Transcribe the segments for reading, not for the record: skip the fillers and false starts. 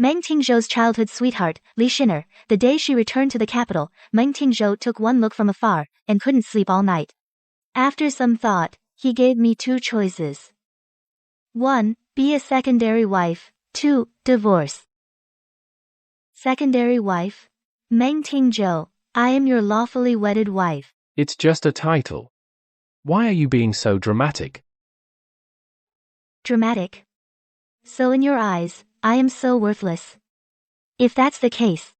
Meng Tingzhou's childhood sweetheart, Li Xiner. The day she returned to the capital, Meng Tingzhou took one look from afar, and couldn't sleep all night. After some thought, he gave me 2 choices. 1. Be a secondary wife. 2. Divorce. Secondary wife? Meng Tingzhou, I am your lawfully wedded wife. It's just a title. Why are you being so dramatic? Dramatic? So in your eyes, I am so worthless. If that's the case,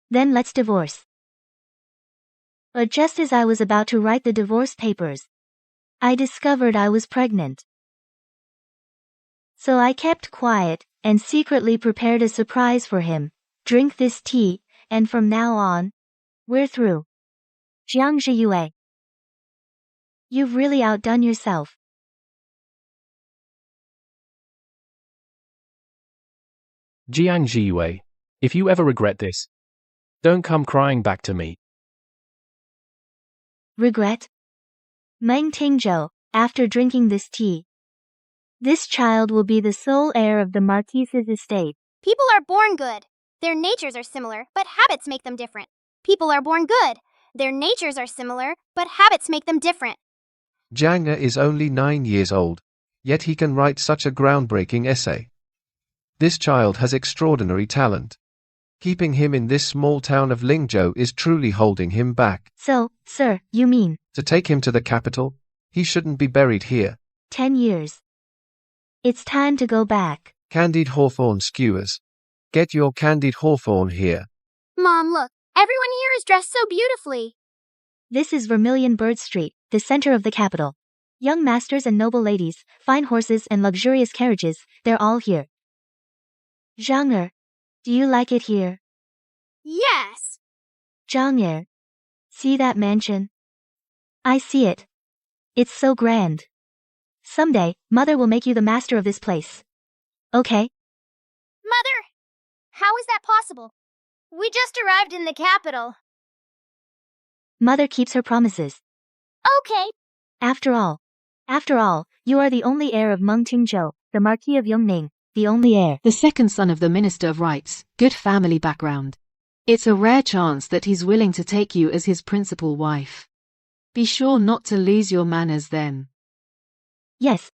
then let's divorce. But just as I was about to write the divorce papers, I discovered I was pregnant. So I kept quiet and secretly prepared a surprise for him. Drink this tea, and from now on, we're through. Jiang Zhiyue. You've really outdone yourself. Jiang Zhiyue, if you ever regret this, don't come crying back to me. Regret? Meng Tingzhou, after drinking this tea, this child will be the sole heir of the Marquise's estate. People are born good. Their natures are similar, but habits make them different. People are born good. Their natures are similar, but habits make them different. Jiang is only 9 years old, yet he can write such a groundbreaking essay. This child has extraordinary talent. Keeping him in this small town of Lingzhou is truly holding him back. So, sir, you mean? To take him to the capital? He shouldn't be buried here. 10 years. It's time to go back. Candied hawthorn skewers. Get your candied hawthorn here. Mom, look. Everyone here is dressed so beautifully. This is Vermilion Bird Street, the center of the capital. Young masters and noble ladies, fine horses and luxurious carriages, they're all here. Zhang, do you like it here? Yes. Zhang, see that mansion? I see it. It's so grand. Someday, Mother will make you the master of this place. Okay? Mother, how is that possible? We just arrived in the capital. Mother keeps her promises. Okay. After all, you are the only heir of Meng Tingzhou, the Marquis of Yongning, the only heir. The second son of the Minister of Rights, good family background. It's a rare chance that he's willing to take you as his principal wife. Be sure not to lose your manners then. Yes.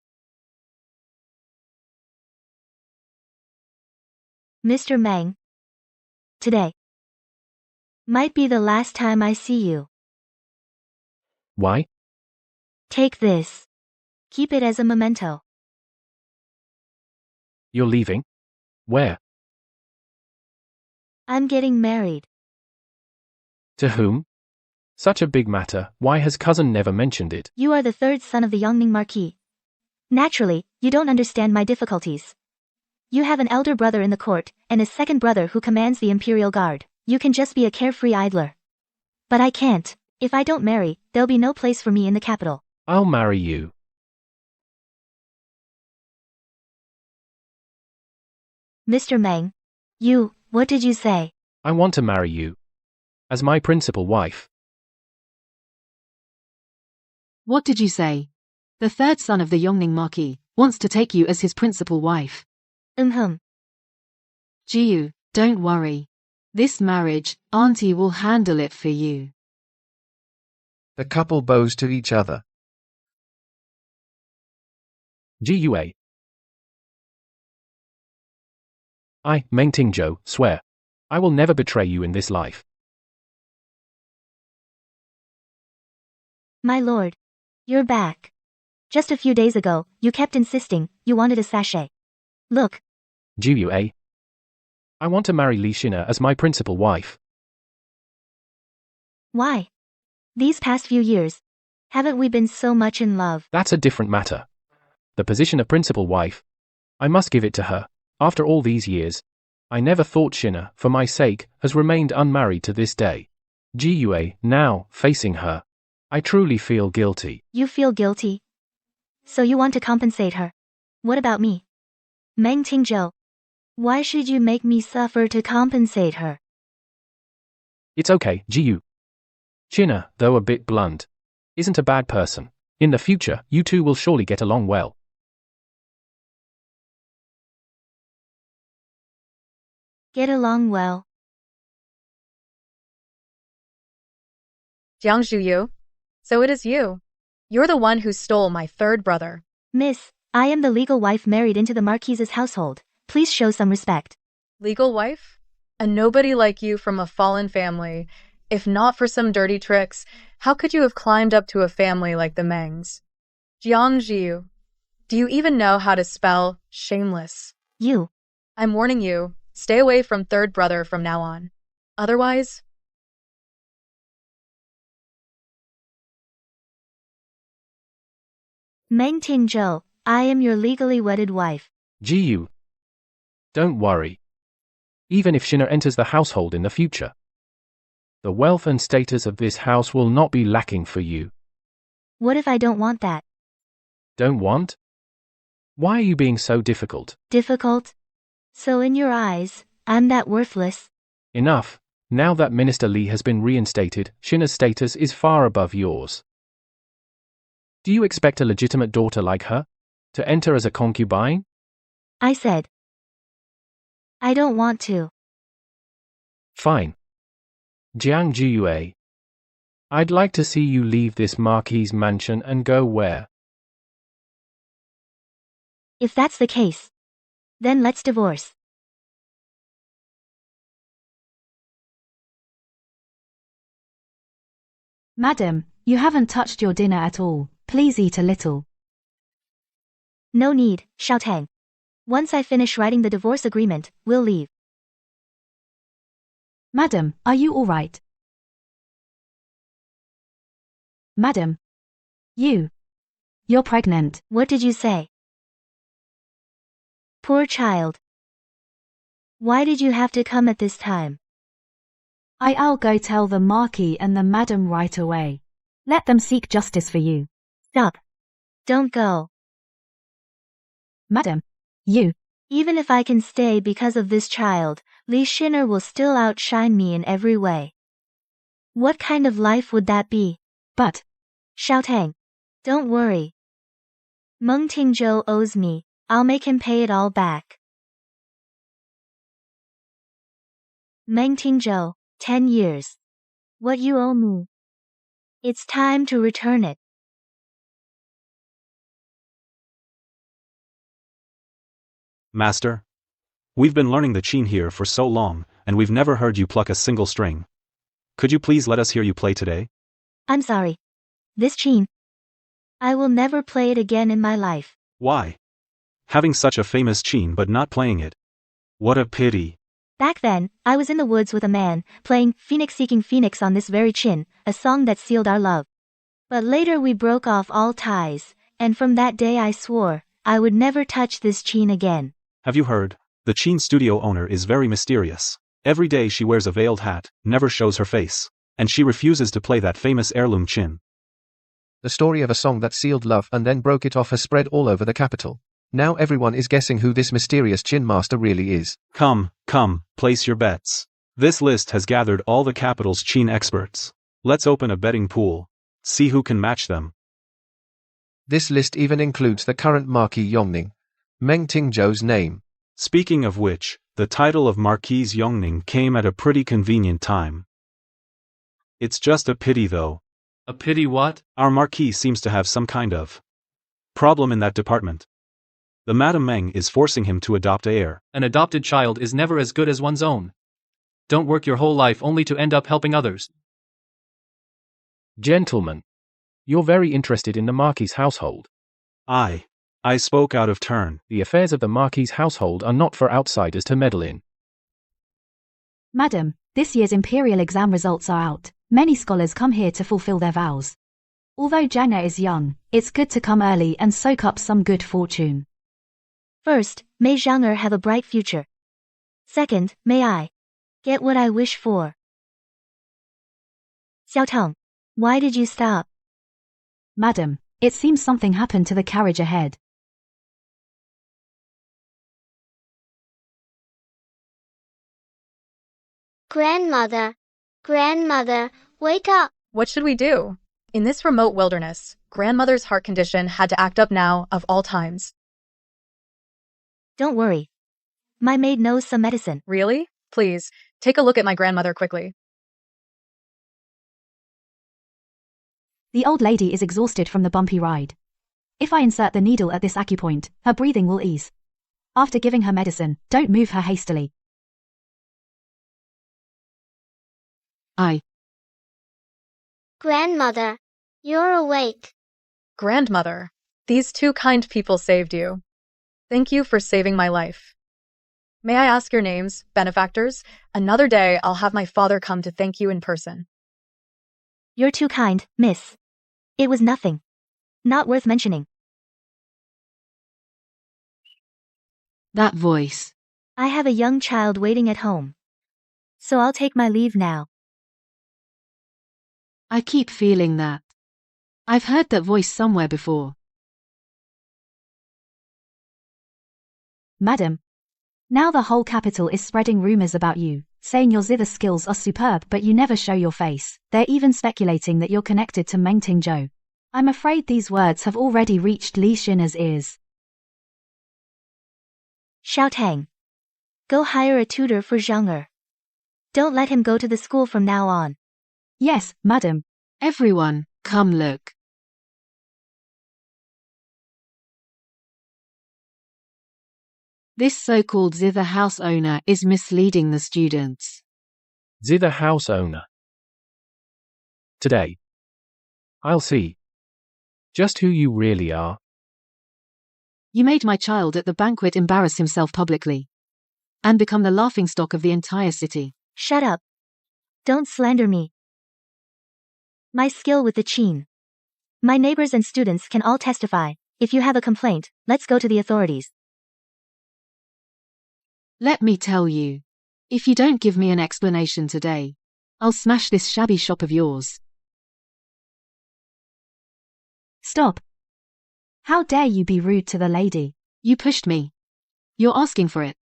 Mr. Meng. Today might be the last time I see you. Why? Take this. Keep it as a memento. You're leaving? Where? I'm getting married. To whom? Such a big matter, why has cousin never mentioned it? You are the 3rd son of the Yongning Marquis. Naturally, you don't understand my difficulties. You have an elder brother in the court, and a second brother who commands the Imperial Guard. You can just be a carefree idler. But I can't. If I don't marry, there'll be no place for me in the capital. I'll marry you. Mr. Meng. What did you say? I want to marry you. As my principal wife. What did you say? The 3rd son of the Yongning Marquis wants to take you as his principal wife. Jiu, don't worry. This marriage, Auntie will handle it for you. The couple bows to each other. Gua. I, Meng Tingzhou, swear. I will never betray you in this life. My lord. You're back. Just a few days ago, you kept insisting you wanted a sachet. Look. Gua. I want to marry Li Xiner as my principal wife. Why? These past few years, haven't we been so much in love? That's a different matter. The position of principal wife. I must give it to her. After all these years, I never thought Xiner, for my sake, has remained unmarried to this day. Gua, now, facing her. I truly feel guilty. You feel guilty? So you want to compensate her? What about me? Meng Tingzhou. Why should you make me suffer to compensate her? It's okay, Jiu. Xiner, though a bit blunt, isn't a bad person. In the future, you two will surely get along well. Get along well. Jiang Zhuyu. So it is you. You're the one who stole my third brother. Miss, I am the legal wife married into the Marquise's household. Please show some respect. Legal wife? A nobody like you from a fallen family. If not for some dirty tricks, how could you have climbed up to a family like the Mengs? Jiang Zhiyu. Do you even know how to spell shameless? You. I'm warning you, stay away from third brother from now on. Otherwise... Meng Tingzhou, I am your legally wedded wife. Jiyu. Don't worry. Even if Shina enters the household in the future, the wealth and status of this house will not be lacking for you. What if I don't want that? Don't want? Why are you being so difficult? Difficult? So in your eyes, I'm that worthless? Enough. Now that Minister Li has been reinstated, Shina's status is far above yours. Do you expect a legitimate daughter like her to enter as a concubine? I said. I don't want to. Fine. Jiang Jiyue. I'd like to see you leave this Marquis mansion and go where? If that's the case, then let's divorce. Madam, you haven't touched your dinner at all. Please eat a little. No need, Xiaotang. Once I finish writing the divorce agreement, we'll leave. Madam, are you all right? Madam. You're pregnant. What did you say? Poor child. Why did you have to come at this time? I'll go tell the Marquis and the Madam right away. Let them seek justice for you. Stop. Don't go. Madam. Even if I can stay because of this child, Li Shiner will still outshine me in every way. What kind of life would that be? But. Xiaotang. Don't worry. Meng Tingzhou owes me. I'll make him pay it all back. Meng Tingzhou, 10 years. What you owe me. It's time to return it. Master? We've been learning the qin here for so long, and we've never heard you pluck a single string. Could you please let us hear you play today? I'm sorry. This qin. I will never play it again in my life. Why? Having such a famous qin but not playing it. What a pity. Back then, I was in the woods with a man, playing Phoenix Seeking Phoenix on this very qin, a song that sealed our love. But later we broke off all ties, and from that day I swore, I would never touch this qin again. Have you heard? The qin studio owner is very mysterious. Every day she wears a veiled hat, never shows her face. And she refuses to play that famous heirloom qin. The story of a song that sealed love and then broke it off has spread all over the capital. Now everyone is guessing who this mysterious qin master really is. Come, place your bets. This list has gathered all the capital's qin experts. Let's open a betting pool. See who can match them. This list even includes the current Marquis Yongning, Meng Tingzhou's name. Speaking of which, the title of Marquis Yongning came at a pretty convenient time. It's just a pity though. A pity what? Our Marquis seems to have some kind of problem in that department. The Madame Meng is forcing him to adopt a heir. An adopted child is never as good as one's own. Don't work your whole life only to end up helping others. Gentlemen, you're very interested in the Marquis' household. I spoke out of turn. The affairs of the Marquis' household are not for outsiders to meddle in. Madam, this year's imperial exam results are out. Many scholars come here to fulfill their vows. Although Jana is young, it's good to come early and soak up some good fortune. First, may Zhang'er have a bright future. Second, may I get what I wish for. Xiaotang, why did you stop? Madam, it seems something happened to the carriage ahead. Grandmother, wake up. What should we do? In this remote wilderness, grandmother's heart condition had to act up now, of all times. Don't worry. My maid knows some medicine. Really? Please, take a look at my grandmother quickly. The old lady is exhausted from the bumpy ride. If I insert the needle at this acupoint, her breathing will ease. After giving her medicine, don't move her hastily. Grandmother, you're awake. Grandmother, these two kind people saved you. Thank you for saving my life. May I ask your names, benefactors? Another day I'll have my father come to thank you in person. You're too kind, miss. It was nothing. Not worth mentioning. That voice. I have a young child waiting at home. So I'll take my leave now. I keep feeling that. I've heard that voice somewhere before. Madam. Now the whole capital is spreading rumors about you, saying your zither skills are superb but you never show your face. They're even speculating that you're connected to Meng Tingzhou. I'm afraid these words have already reached Li Xinna's ears. Xiao Tang. Go hire a tutor for Zhang Er. Don't let him go to the school from now on. Yes, madam. Everyone, come look. This so-called zither house owner is misleading the students. Zither house owner. Today, I'll see just who you really are. You made my child at the banquet embarrass himself publicly and become the laughingstock of the entire city. Shut up. Don't slander me. My skill with the qin. My neighbors and students can all testify. If you have a complaint, let's go to the authorities. Let me tell you. If you don't give me an explanation today, I'll smash this shabby shop of yours. Stop. How dare you be rude to the lady? You pushed me. You're asking for it.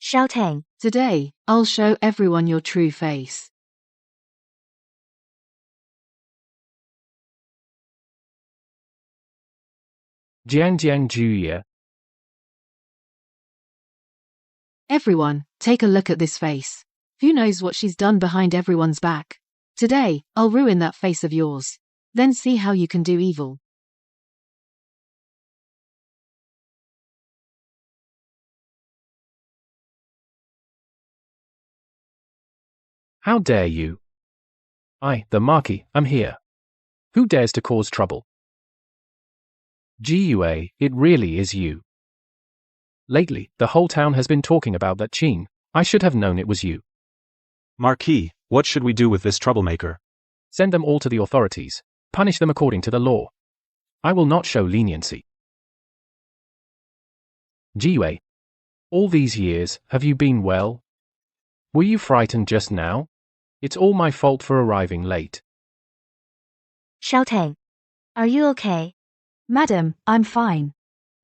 Xiao Tang. Today, I'll show everyone your true face. Jiang Juye. Everyone, take a look at this face. Who knows what she's done behind everyone's back? Today, I'll ruin that face of yours. Then see how you can do evil. How dare you? I, the Marquis, am here. Who dares to cause trouble? Gua, it really is you. Lately, the whole town has been talking about that Qin. I should have known it was you. Marquis, what should we do with this troublemaker? Send them all to the authorities. Punish them according to the law. I will not show leniency. Gua, all these years, have you been well? Were you frightened just now? It's all my fault for arriving late. Xiao Tang. Are you okay? Madam, I'm fine.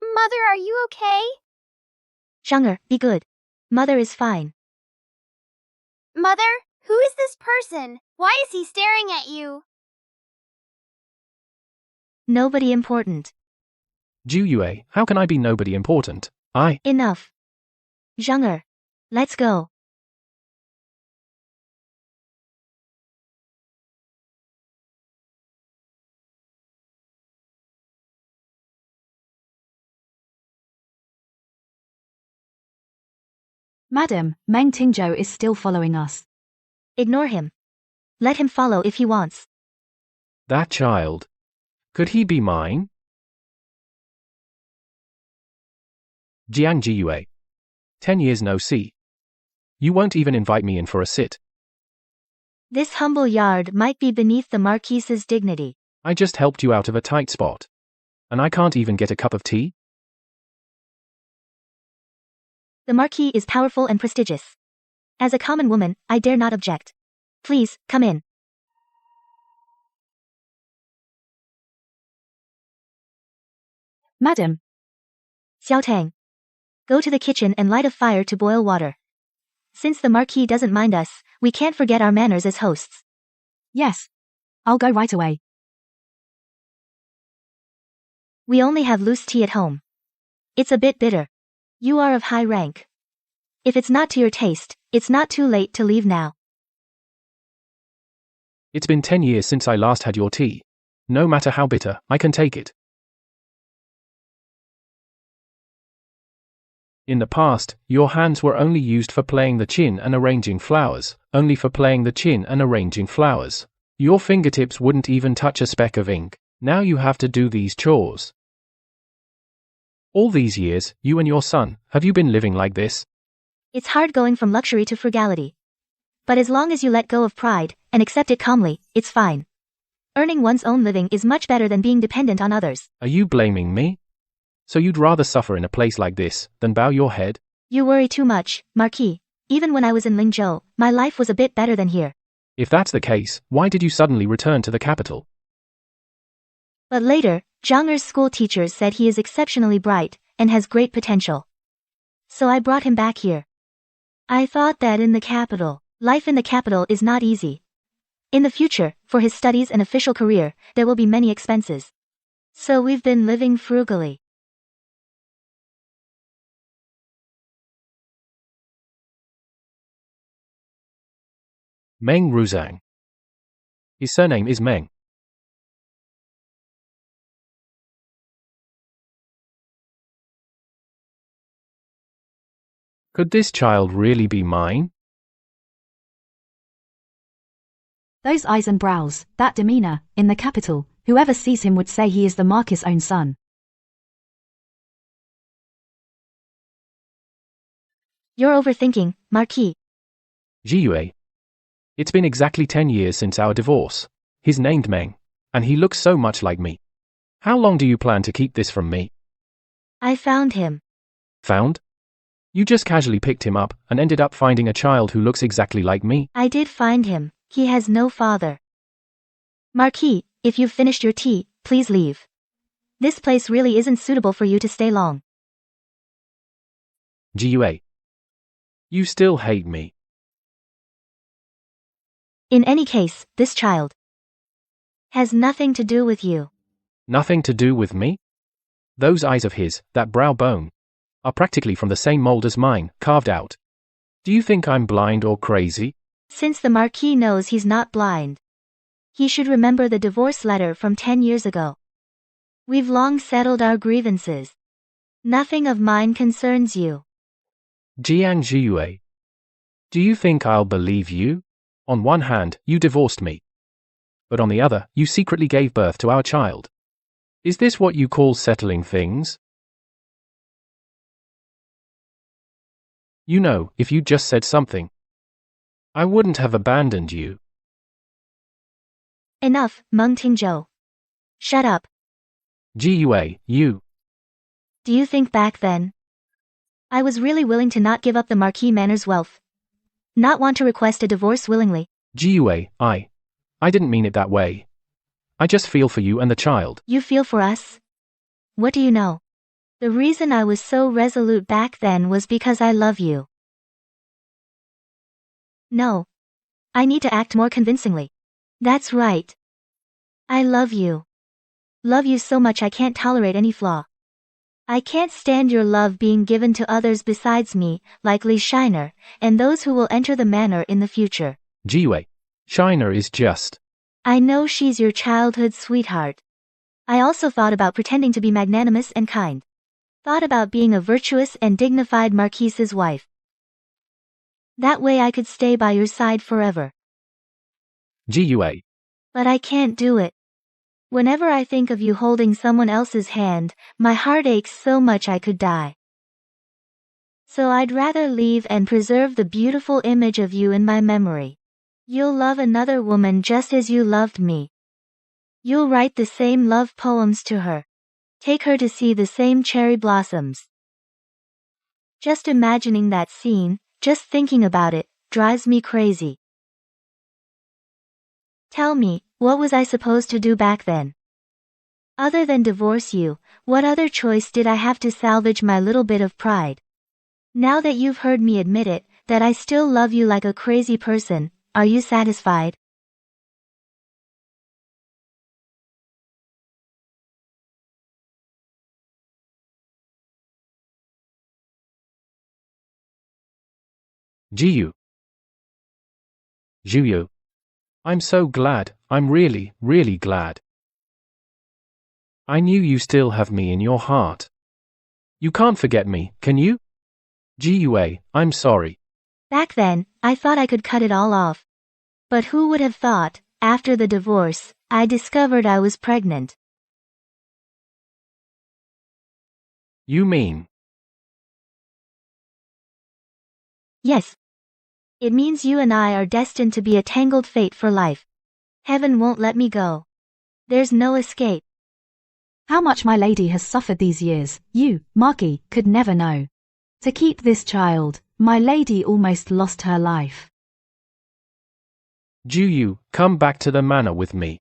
Mother, are you okay? Zhang Er, be good. Mother is fine. Mother, who is this person? Why is he staring at you? Nobody important. Yue, how can I be nobody important? Enough. Zhang Er. Let's go. Madam, Meng Tingzhou is still following us. Ignore him. Let him follow if he wants. That child. Could he be mine? Jiang Yue. 10 years no see. You won't even invite me in for a sit. This humble yard might be beneath the Marquis's dignity. I just helped you out of a tight spot. And I can't even get a cup of tea? The Marquis is powerful and prestigious. As a common woman, I dare not object. Please, come in. Madam. Xiao Tang. Go to the kitchen and light a fire to boil water. Since the Marquis doesn't mind us, we can't forget our manners as hosts. Yes. I'll go right away. We only have loose tea at home. It's a bit bitter. You are of high rank. If it's not to your taste, it's not too late to leave now. It's been 10 years since I last had your tea. No matter how bitter, I can take it. In the past, your hands were only used for playing the chin and arranging flowers, only for playing the chin and arranging flowers. Your fingertips wouldn't even touch a speck of ink. Now you have to do these chores. All these years, you and your son, have you been living like this? It's hard going from luxury to frugality. But as long as you let go of pride, and accept it calmly, it's fine. Earning one's own living is much better than being dependent on others. Are you blaming me? So you'd rather suffer in a place like this, than bow your head? You worry too much, Marquis. Even when I was in Lingzhou, my life was a bit better than here. If that's the case, why did you suddenly return to the capital? But later, Zhang Er's school teachers said he is exceptionally bright, and has great potential. So I brought him back here. I thought that in the capital, life in the capital is not easy. In the future, for his studies and official career, there will be many expenses. So we've been living frugally. Meng Ruzang. His surname is Meng. Could this child really be mine? Those eyes and brows, that demeanor, in the capital, whoever sees him would say he is the Marquis' own son. You're overthinking, Marquis. Jiyue. It's been exactly 10 years since our divorce. He's named Meng, and he looks so much like me. How long do you plan to keep this from me? I found him. Found? You just casually picked him up and ended up finding a child who looks exactly like me. I did find him. He has no father. Marquis, if you've finished your tea, please leave. This place really isn't suitable for you to stay long. Jiyue. You still hate me. In any case, this child has nothing to do with you. Nothing to do with me? Those eyes of his, that brow bone, are practically from the same mold as mine, carved out. Do you think I'm blind or crazy? Since the Marquis knows he's not blind, he should remember the divorce letter from 10 years ago. We've long settled our grievances. Nothing of mine concerns you. Jiang Jiyue. Do you think I'll believe you? On one hand, you divorced me. But on the other, you secretly gave birth to our child. Is this what you call settling things? You know, if you'd just said something, I wouldn't have abandoned you. Enough, Meng Tingzhou. Shut up. Jiyue, you. Do you think back then? I was really willing to not give up the Marquis Manor's wealth. Not want to request a divorce willingly. Jiyue, I didn't mean it that way. I just feel for you and the child. You feel for us? What do you know? The reason I was so resolute back then was because I love you. No. I need to act more convincingly. That's right. I love you. Love you so much I can't tolerate any flaw. I can't stand your love being given to others besides me, like Li Shiner, and those who will enter the manor in the future. Jiyue. Shiner is just. I know she's your childhood sweetheart. I also thought about pretending to be magnanimous and kind. Thought about being a virtuous and dignified Marquis's wife. That way I could stay by your side forever. Jiyue. But I can't do it. Whenever I think of you holding someone else's hand, my heart aches so much I could die. So I'd rather leave and preserve the beautiful image of you in my memory. You'll love another woman just as you loved me. You'll write the same love poems to her. Take her to see the same cherry blossoms. Just imagining that scene, just thinking about it, drives me crazy. Tell me, what was I supposed to do back then? Other than divorce you, what other choice did I have to salvage my little bit of pride? Now that you've heard me admit it, that I still love you like a crazy person, are you satisfied? Jiyu. Jiyu. I'm so glad, I'm really, really glad. I knew you still have me in your heart. You can't forget me, can you? Gua, I'm sorry. Back then, I thought I could cut it all off. But who would have thought, after the divorce, I discovered I was pregnant. You mean? Yes. It means you and I are destined to be a tangled fate for life. Heaven won't let me go. There's no escape. How much my lady has suffered these years, you, Marky, could never know. To keep this child, my lady almost lost her life. Jiyu, come back to the manor with me.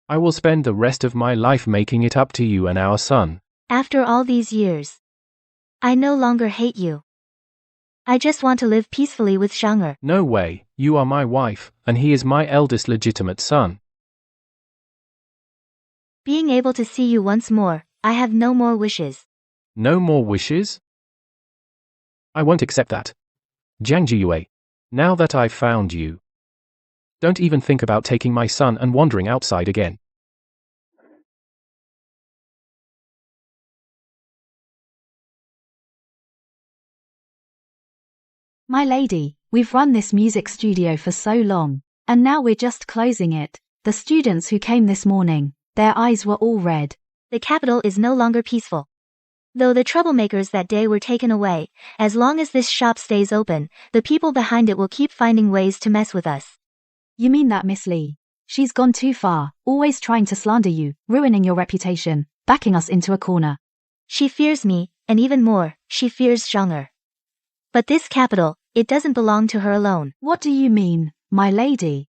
I will spend the rest of my life making it up to you and our son. After all these years, I no longer hate you. I just want to live peacefully with Zhang'er. No way, you are my wife, and he is my eldest legitimate son. Being able to see you once more, I have no more wishes. No more wishes? I won't accept that. Jiang Jiyue, now that I've found you, don't even think about taking my son and wandering outside again. My lady, we've run this music studio for so long, and now we're just closing it. The students who came this morning, their eyes were all red. The capital is no longer peaceful. Though the troublemakers that day were taken away, as long as this shop stays open, the people behind it will keep finding ways to mess with us. You mean that, Miss Lee? She's gone too far, always trying to slander you, ruining your reputation, backing us into a corner. She fears me, and even more, she fears Zhang'er. But this capital, it doesn't belong to her alone. What do you mean, my lady?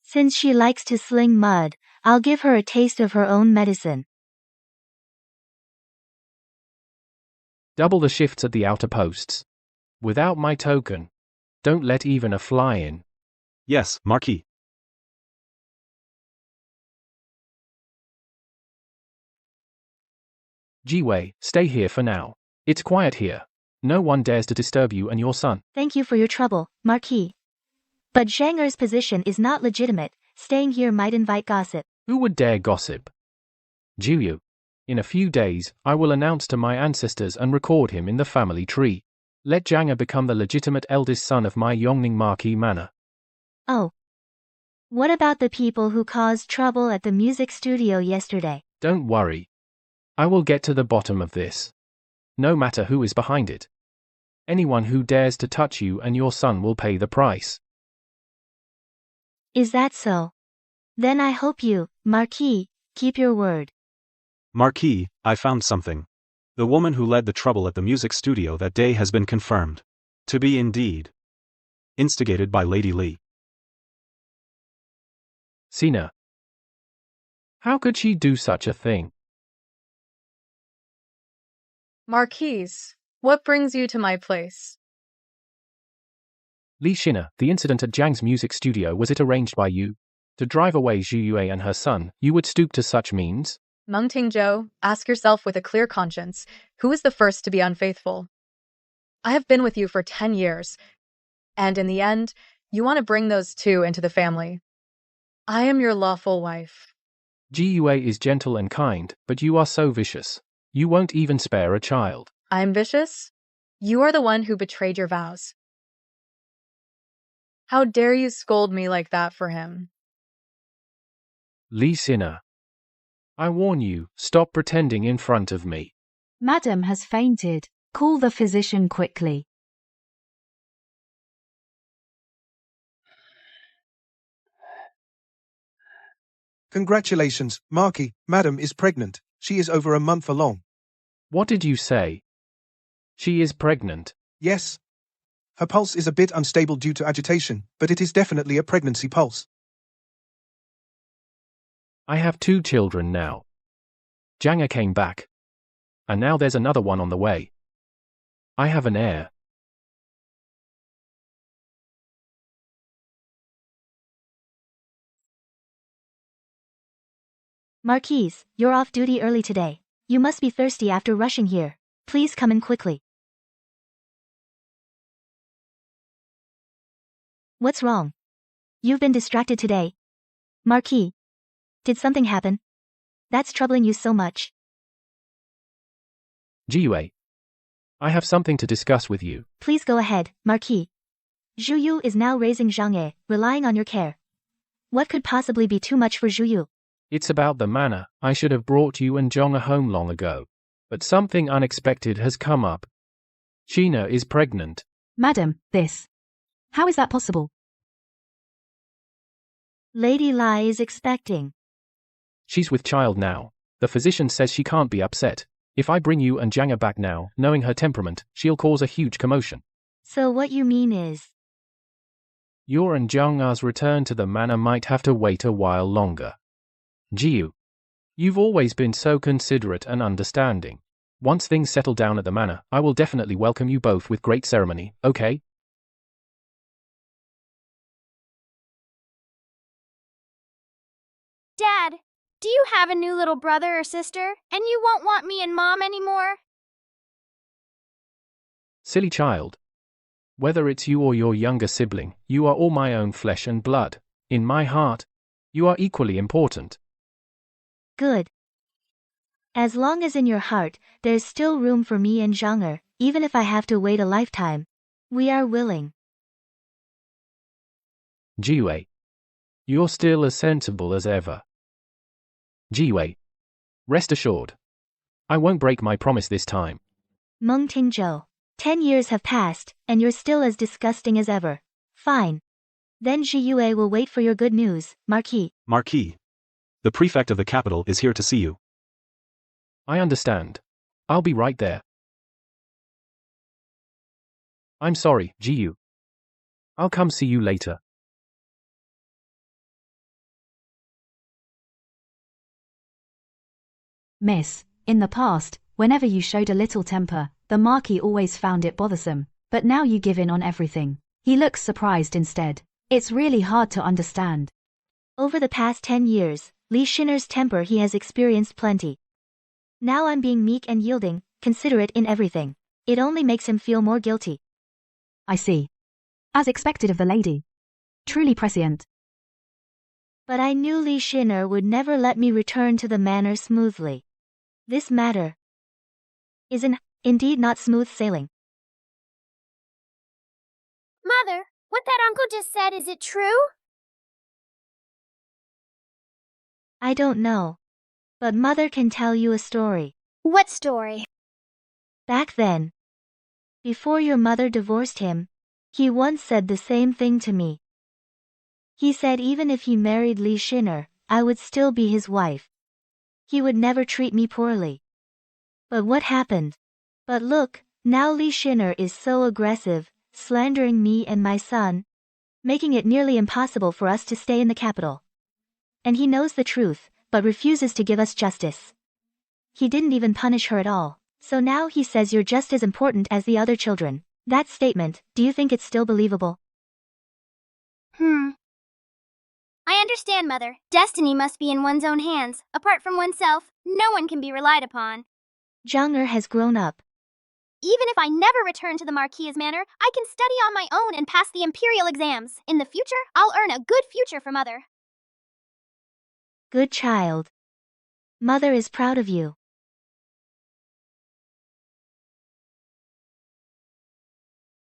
Since she likes to sling mud, I'll give her a taste of her own medicine. Double the shifts at the outer posts. Without my token, don't let even a fly in. Yes, Marquis. Jiwei, stay here for now. It's quiet here. No one dares to disturb you and your son. Thank you for your trouble, Marquis. But Zhang'er's position is not legitimate. Staying here might invite gossip. Who would dare gossip? Jiyu. In a few days, I will announce to my ancestors and record him in the family tree. Let Zhang'er become the legitimate eldest son of my Yongning Marquis manor. Oh. What about the people who caused trouble at the music studio yesterday? Don't worry. I will get to the bottom of this. No matter who is behind it. Anyone who dares to touch you and your son will pay the price. Is that so? Then I hope you, Marquis, keep your word. Marquis, I found something. The woman who led the trouble at the music studio that day has been confirmed to be indeed instigated by Lady Li. Sina. How could she do such a thing? Marquise, what brings you to my place? Li Shina, the incident at Jiang's music studio, was it arranged by you? To drive away Zhu Yue and her son, you would stoop to such means? Meng Tingzhou, ask yourself with a clear conscience, who was the first to be unfaithful? I have been with you for 10 years, and in the end, you want to bring those two into the family. I am your lawful wife. Ji Yue is gentle and kind, but you are so vicious. You won't even spare a child. I'm vicious? You are the one who betrayed your vows. How dare you scold me like that for him? Li Sina. I warn you, stop pretending in front of me. Madam has fainted. Call the physician quickly. Congratulations, Marquis. Madam is pregnant. She is over a month along. What did you say? She is pregnant. Yes. Her pulse is a bit unstable due to agitation, but it is definitely a pregnancy pulse. I have 2 children now. Zhang'er came back. And now there's another one on the way. I have an heir. Marquise, you're off duty early today. You must be thirsty after rushing here. Please come in quickly. What's wrong? You've been distracted today. Marquis. Did something happen? That's troubling you so much. Jiue. I have something to discuss with you. Please go ahead, Marquis. Zhu Yu is now raising Zhang Ye, relying on your care. What could possibly be too much for Zhu Yu? It's about the manor. I should have brought you and Zhong home long ago. But something unexpected has come up. Sheena is pregnant. Madam, this. How is that possible? Lady Lai is expecting. She's with child now. The physician says she can't be upset. If I bring you and Zhang back now, knowing her temperament, she'll cause a huge commotion. So what you mean is? Your and Zhang's return to the manor might have to wait a while longer. Jiu. You've always been so considerate and understanding. Once things settle down at the manor, I will definitely welcome you both with great ceremony, okay? Dad, do you have a new little brother or sister, and you won't want me and Mom anymore? Silly child. Whether it's you or your younger sibling, you are all my own flesh and blood. In my heart, you are equally important. Good. As long as in your heart, there's still room for me and Zhang, even if I have to wait a lifetime. We are willing. Jiue. You're still as sensible as ever. Jiue. Rest assured. I won't break my promise this time. Meng Tingzhou. 10 years have passed, and you're still as disgusting as ever. Fine. Then Zhiyue will wait for your good news, Marquis. Marquis. The prefect of the capital is here to see you. I understand. I'll be right there. I'm sorry, Jiu. I'll come see you later. Miss, in the past, whenever you showed a little temper, the Marquis always found it bothersome, but now you give in on everything. He looks surprised instead. It's really hard to understand. Over the past 10 years, Li Shiner's temper he has experienced plenty. Now I'm being meek and yielding, considerate in everything. It only makes him feel more guilty. I see. As expected of the lady. Truly prescient. But I knew Li Shiner would never let me return to the manor smoothly. This matter is indeed not smooth sailing. Mother, what that uncle just said, is it true? I don't know. But Mother can tell you a story. What story? Back then, before your mother divorced him, he once said the same thing to me. He said even if he married Li Shiner, I would still be his wife. He would never treat me poorly. But what happened? But look, now Li Shiner is so aggressive, slandering me and my son, making it nearly impossible for us to stay in the capital. And he knows the truth, but refuses to give us justice. He didn't even punish her at all. So now he says you're just as important as the other children. That statement, do you think it's still believable? I understand, Mother. Destiny must be in one's own hands. Apart from oneself, no one can be relied upon. Zhang has grown up. Even if I never return to the Marquis' manor, I can study on my own and pass the imperial exams. In the future, I'll earn a good future for Mother. Good child. Mother is proud of you.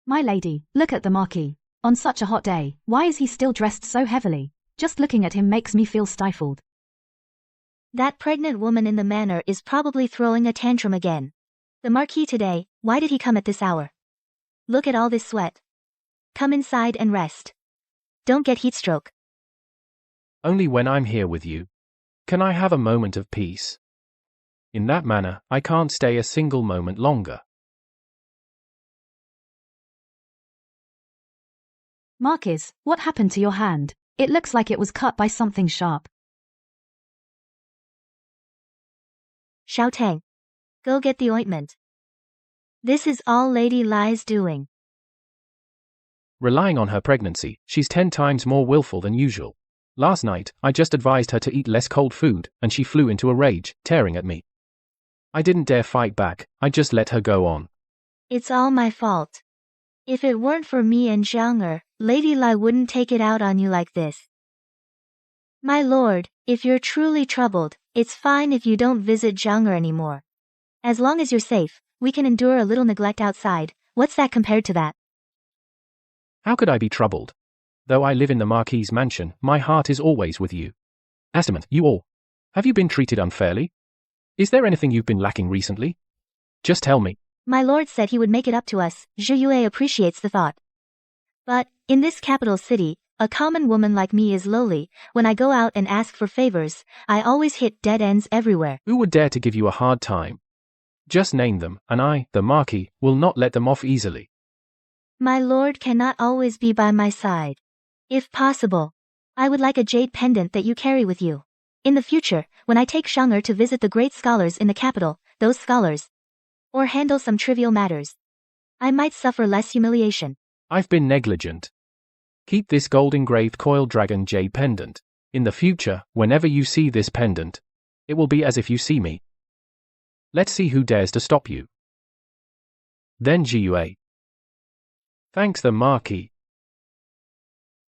My lady, look at the Marquis. On such a hot day, why is he still dressed so heavily? Just looking at him makes me feel stifled. That pregnant woman in the manor is probably throwing a tantrum again. The Marquis today, why did he come at this hour? Look at all this sweat. Come inside and rest. Don't get heatstroke. Only when I'm here with you. Can I have a moment of peace? In that manner, I can't stay a single moment longer. Marquis, what happened to your hand? It looks like it was cut by something sharp. Xiao Tang. Go get the ointment. This is all Lady Lai's doing. Relying on her pregnancy, she's 10 times more willful than usual. Last night, I just advised her to eat less cold food, and she flew into a rage, tearing at me. I didn't dare fight back, I just let her go on. It's all my fault. If it weren't for me and Zhang, Lady Lai wouldn't take it out on you like this. My lord, if you're truly troubled, it's fine if you don't visit Zhang'er anymore. As long as you're safe, we can endure a little neglect outside. What's that compared to that? How could I be troubled? Though I live in the Marquis's mansion, my heart is always with you. Astamant, you all. Have you been treated unfairly? Is there anything you've been lacking recently? Just tell me. My lord said he would make it up to us. Zhu Yue appreciates the thought. But, in this capital city, a common woman like me is lowly. When I go out and ask for favors, I always hit dead ends everywhere. Who would dare to give you a hard time? Just name them, and I, the Marquis, will not let them off easily. My lord cannot always be by my side. If possible, I would like a jade pendant that you carry with you. In the future, when I take Zhang'er to visit the great scholars in the capital, those scholars, or handle some trivial matters, I might suffer less humiliation. I've been negligent. Keep this gold-engraved coiled dragon jade pendant. In the future, whenever you see this pendant, it will be as if you see me. Let's see who dares to stop you. Then Jiue. Thanks the Marquis.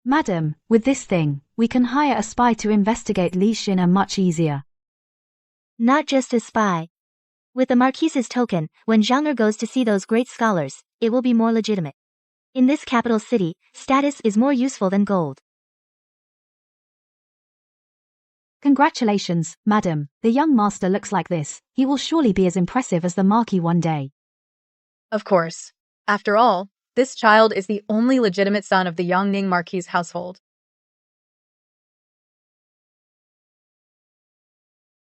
Madam, with this thing, we can hire a spy to investigate Li Xina much easier. Not just a spy. With the Marquise's token, when Zhang'er goes to see those great scholars, it will be more legitimate. In this capital city, status is more useful than gold. Congratulations, madam. The young master looks like this. He will surely be as impressive as the Marquis one day. Of course. After all, this child is the only legitimate son of the Yongning Marquis household.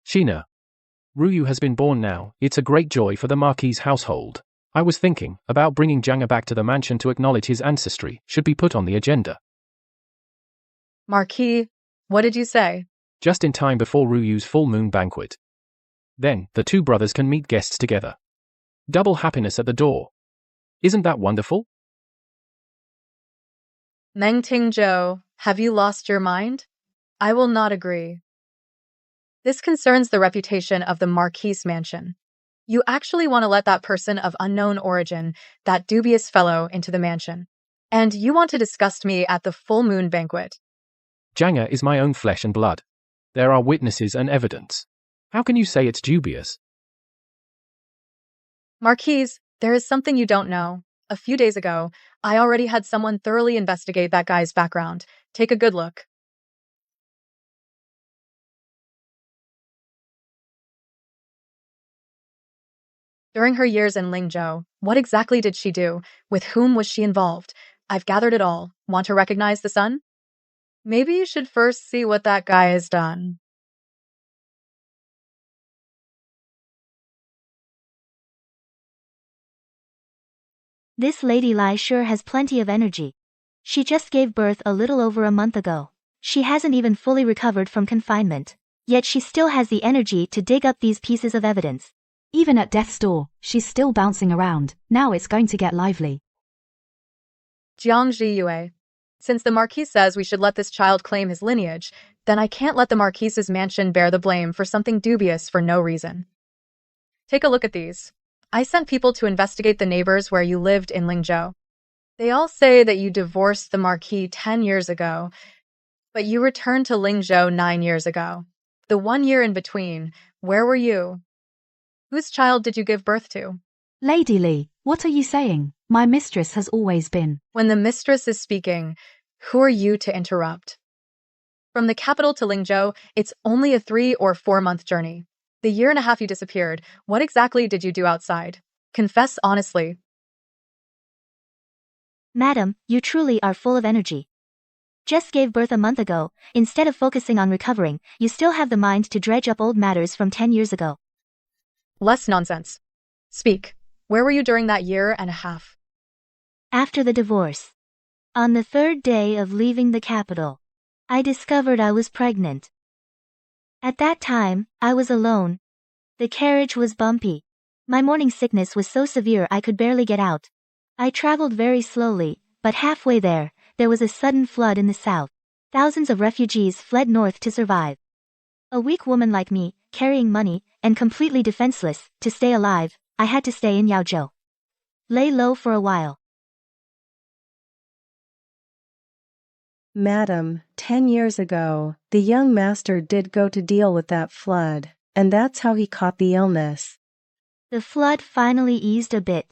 Xina. Ruyu has been born now. It's a great joy for the Marquis's household. I was thinking about bringing Zhang'er back to the mansion to acknowledge his ancestry. Should be put on the agenda. Marquis, what did you say? Just in time before Ruyu's full moon banquet. Then, the two brothers can meet guests together. Double happiness at the door. Isn't that wonderful? Meng Tingzhou, have you lost your mind? I will not agree. This concerns the reputation of the Marquis mansion. You actually want to let that person of unknown origin, that dubious fellow, into the mansion. And you want to disgust me at the full moon banquet. Zhang'er is my own flesh and blood. There are witnesses and evidence. How can you say it's dubious? Marquis, there is something you don't know. A few days ago, I already had someone thoroughly investigate that guy's background. Take a good look. During her years in Lingzhou, what exactly did she do? With whom was she involved? I've gathered it all. Want to recognize the son? Maybe you should first see what that guy has done. This Lady Lai sure has plenty of energy. She just gave birth a little over a month ago. She hasn't even fully recovered from confinement. Yet she still has the energy to dig up these pieces of evidence. Even at death's door, she's still bouncing around. Now it's going to get lively. Jiang Zhiyue. Since the Marquis says we should let this child claim his lineage, then I can't let the Marquis's mansion bear the blame for something dubious for no reason. Take a look at these. I sent people to investigate the neighbors where you lived in Lingzhou. They all say that you divorced the Marquis 10 years ago, but you returned to Lingzhou 9 years ago. The 1 year in between, where were you? Whose child did you give birth to? Lady Li, what are you saying? My mistress has always been. When the mistress is speaking, who are you to interrupt? From the capital to Lingzhou, it's only a 3 or 4 month journey. The year and a half you disappeared, what exactly did you do outside? Confess honestly. Madam, you truly are full of energy. Just gave birth a month ago. Instead of focusing on recovering, you still have the mind to dredge up old matters from 10 years ago. Less nonsense. Speak. Where were you during that year and a half? After the divorce. On the 3rd day of leaving the capital, I discovered I was pregnant. At that time, I was alone. The carriage was bumpy. My morning sickness was so severe I could barely get out. I traveled very slowly, but halfway there was a sudden flood in the south. Thousands of refugees fled north to survive. A weak woman like me, carrying money, and completely defenseless, to stay alive, I had to stay in Yaozhou. Lay low for a while. Madam, 10 years ago, the young master did go to deal with that flood, and that's how he caught the illness. The flood finally eased a bit.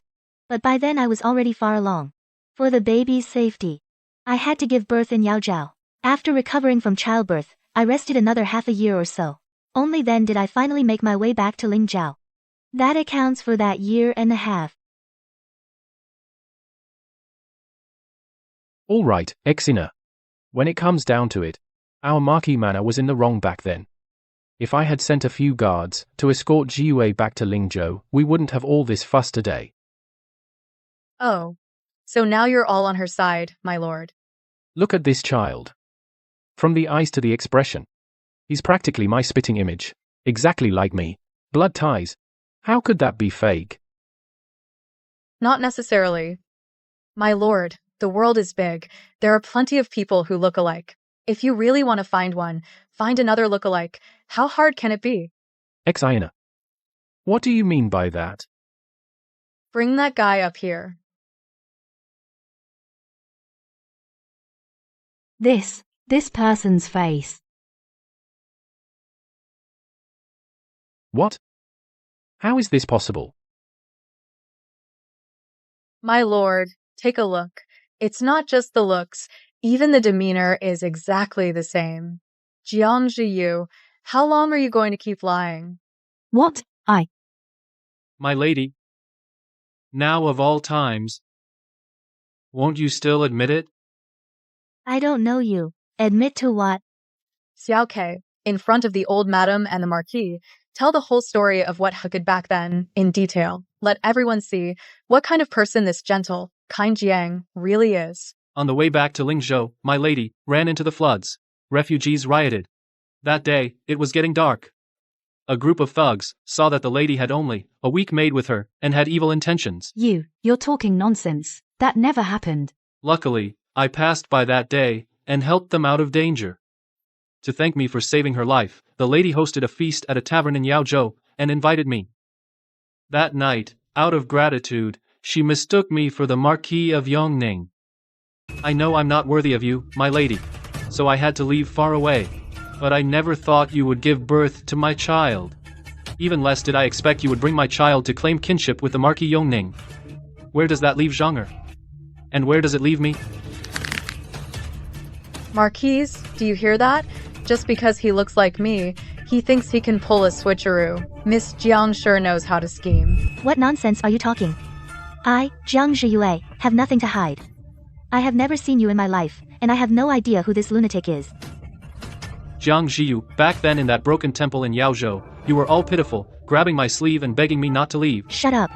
But by then I was already far along. For the baby's safety, I had to give birth in Yaojiao. After recovering from childbirth, I rested another half a year or so. Only then did I finally make my way back to Lingzhou. That accounts for that year and a half. All right, Exina. When it comes down to it, our Marquis Manor was in the wrong back then. If I had sent a few guards to escort Jiyue back to Lingzhou, we wouldn't have all this fuss today. Oh. So now you're all on her side, my lord. Look at this child. From the eyes to the expression. He's practically my spitting image. Exactly like me. Blood ties. How could that be fake? Not necessarily. My lord, the world is big. There are plenty of people who look alike. If you really want to find one, find another look-alike. How hard can it be? Exina. What do you mean by that? Bring that guy up here. This person's face. What? How is this possible? My lord, take a look. It's not just the looks. Even the demeanor is exactly the same. Jiang Zhiyu, how long are you going to keep lying? What? My lady. Now of all times. Won't you still admit it? I don't know you. Admit to what? Xiao Ke, in front of the old madam and the marquis, tell the whole story of what happened back then, in detail. Let everyone see what kind of person this gentle, kind Jiang really is. On the way back to Lingzhou, my lady ran into the floods. Refugees rioted. That day, it was getting dark. A group of thugs saw that the lady had only a weak maid with her and had evil intentions. You're talking nonsense. That never happened. Luckily, I passed by that day and helped them out of danger. To thank me for saving her life, the lady hosted a feast at a tavern in Yaozhou and invited me. That night, out of gratitude, she mistook me for the Marquis of Yongning. I know I'm not worthy of you, my lady, so I had to leave far away. But I never thought you would give birth to my child. Even less did I expect you would bring my child to claim kinship with the Marquis Yongning. Where does that leave Zhang'er? And where does it leave me? Marquis, do you hear that? Just because he looks like me, he thinks he can pull a switcheroo. Miss Jiang sure knows how to scheme. What nonsense are you talking? I, Jiang Zhiyue, have nothing to hide. I have never seen you in my life, and I have no idea who this lunatic is. Jiang Zhiyu, back then in that broken temple in Yaozhou, you were all pitiful, grabbing my sleeve and begging me not to leave. Shut up.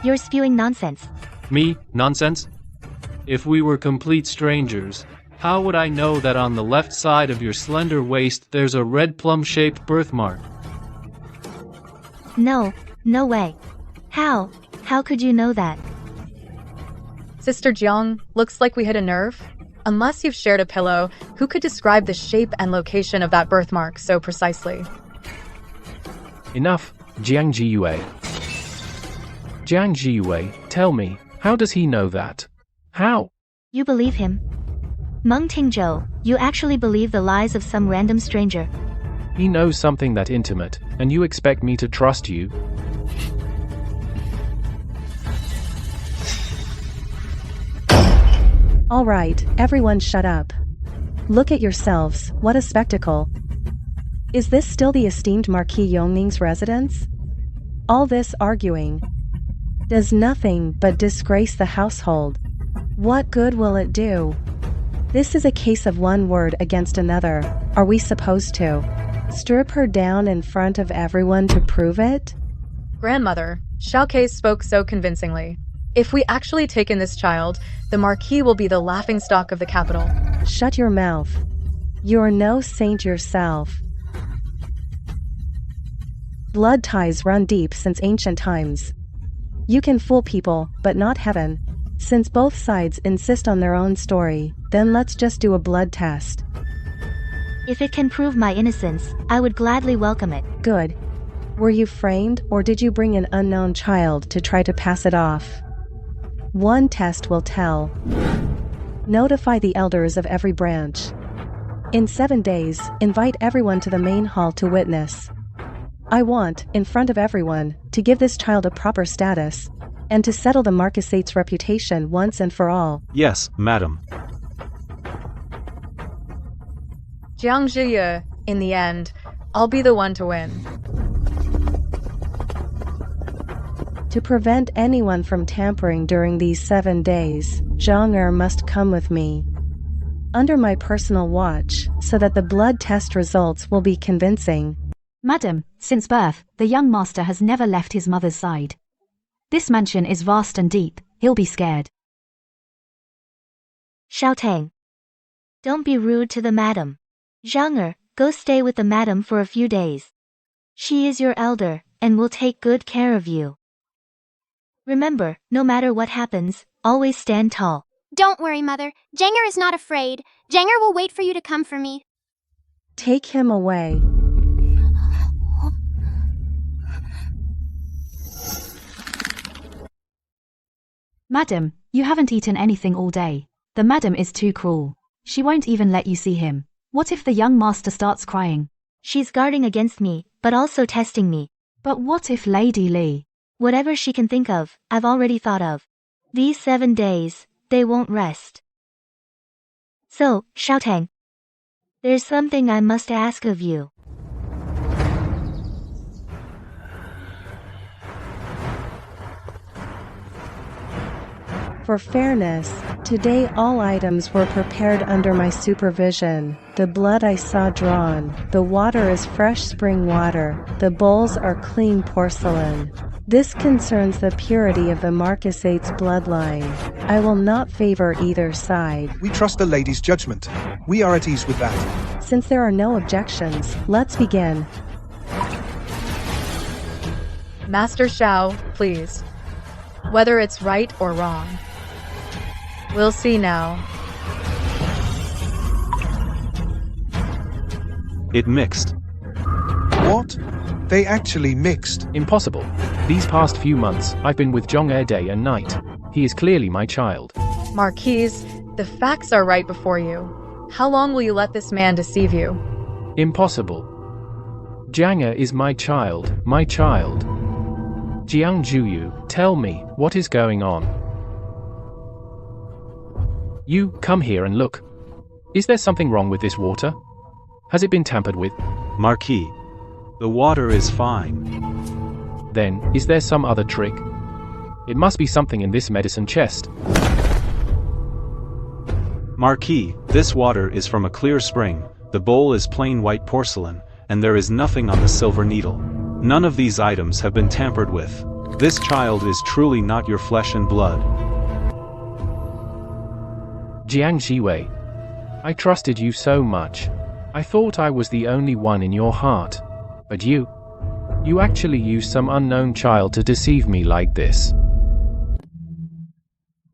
You're spewing nonsense. Me? Nonsense? If we were complete strangers, how would I know that on the left side of your slender waist there's a red plum-shaped birthmark? No way. How could you know that? Sister Jiang, looks like we hit a nerve. Unless you've shared a pillow, who could describe the shape and location of that birthmark so precisely? Enough, Jiang Jiyue. Jiang Jiyue, tell me, how does he know that? How? You believe him? Meng Tingzhou, you actually believe the lies of some random stranger? He knows something that intimate, and you expect me to trust you? All right, everyone shut up. Look at yourselves, what a spectacle. Is this still the esteemed Marquis Yongning's residence? All this arguing does nothing but disgrace the household. What good will it do? This is a case of one word against another. Are we supposed to strip her down in front of everyone to prove it? Grandmother, Xiao Ke spoke so convincingly. If we actually take in this child, the Marquis will be the laughingstock of the capital. Shut your mouth. You're no saint yourself. Blood ties run deep since ancient times. You can fool people, but not heaven. Since both sides insist on their own story, then let's just do a blood test. If it can prove my innocence, I would gladly welcome it. Good. Were you framed, or did you bring an unknown child to try to pass it off? One test will tell. Notify the elders of every branch. In 7 days, invite everyone to the main hall to witness. I want, in front of everyone, to give this child a proper status, and to settle the Marquisate's reputation once and for all. Yes, madam. Jiang Zhiyu, in the end, I'll be the one to win. To prevent anyone from tampering during these 7 days, Zhang must come with me. Under my personal watch, so that the blood test results will be convincing. Madam, since birth, the young master has never left his mother's side. This mansion is vast and deep, he'll be scared. Xiaotang. Don't be rude to the madam. Zhang go stay with the madam for a few days. She is your elder, and will take good care of you. Remember, no matter what happens, always stand tall. Don't worry, Mother. Janger is not afraid. Janger will wait for you to come for me. Take him away. Madam, you haven't eaten anything all day. The madam is too cruel. She won't even let you see him. What if the young master starts crying? She's guarding against me, but also testing me. But what if Lady Li? Whatever she can think of, I've already thought of. These 7 days, they won't rest. So, Xiaotang. There's something I must ask of you. For fairness, today all items were prepared under my supervision. The blood I saw drawn, the water is fresh spring water, the bowls are clean porcelain. This concerns the purity of the Marquisate's bloodline. I will not favor either side. We trust the lady's judgment. We are at ease with that. Since there are no objections, let's begin. Master Xiao, please. Whether it's right or wrong. We'll see now. It mixed. What? They actually mixed? Impossible. These past few months, I've been with Zhong day and night. He is clearly my child. Marquise, the facts are right before you. How long will you let this man deceive you? Impossible. Zhang is my child, my child. Jiang Zhiyu, tell me, what is going on? You, come here and look. Is there something wrong with this water? Has it been tampered with? Marquis, the water is fine. Then, is there some other trick? It must be something in this medicine chest. Marquis, this water is from a clear spring, the bowl is plain white porcelain, and there is nothing on the silver needle. None of these items have been tampered with. This child is truly not your flesh and blood. Jiang Zhiwei, I trusted you so much. I thought I was the only one in your heart. But you actually used some unknown child to deceive me like this.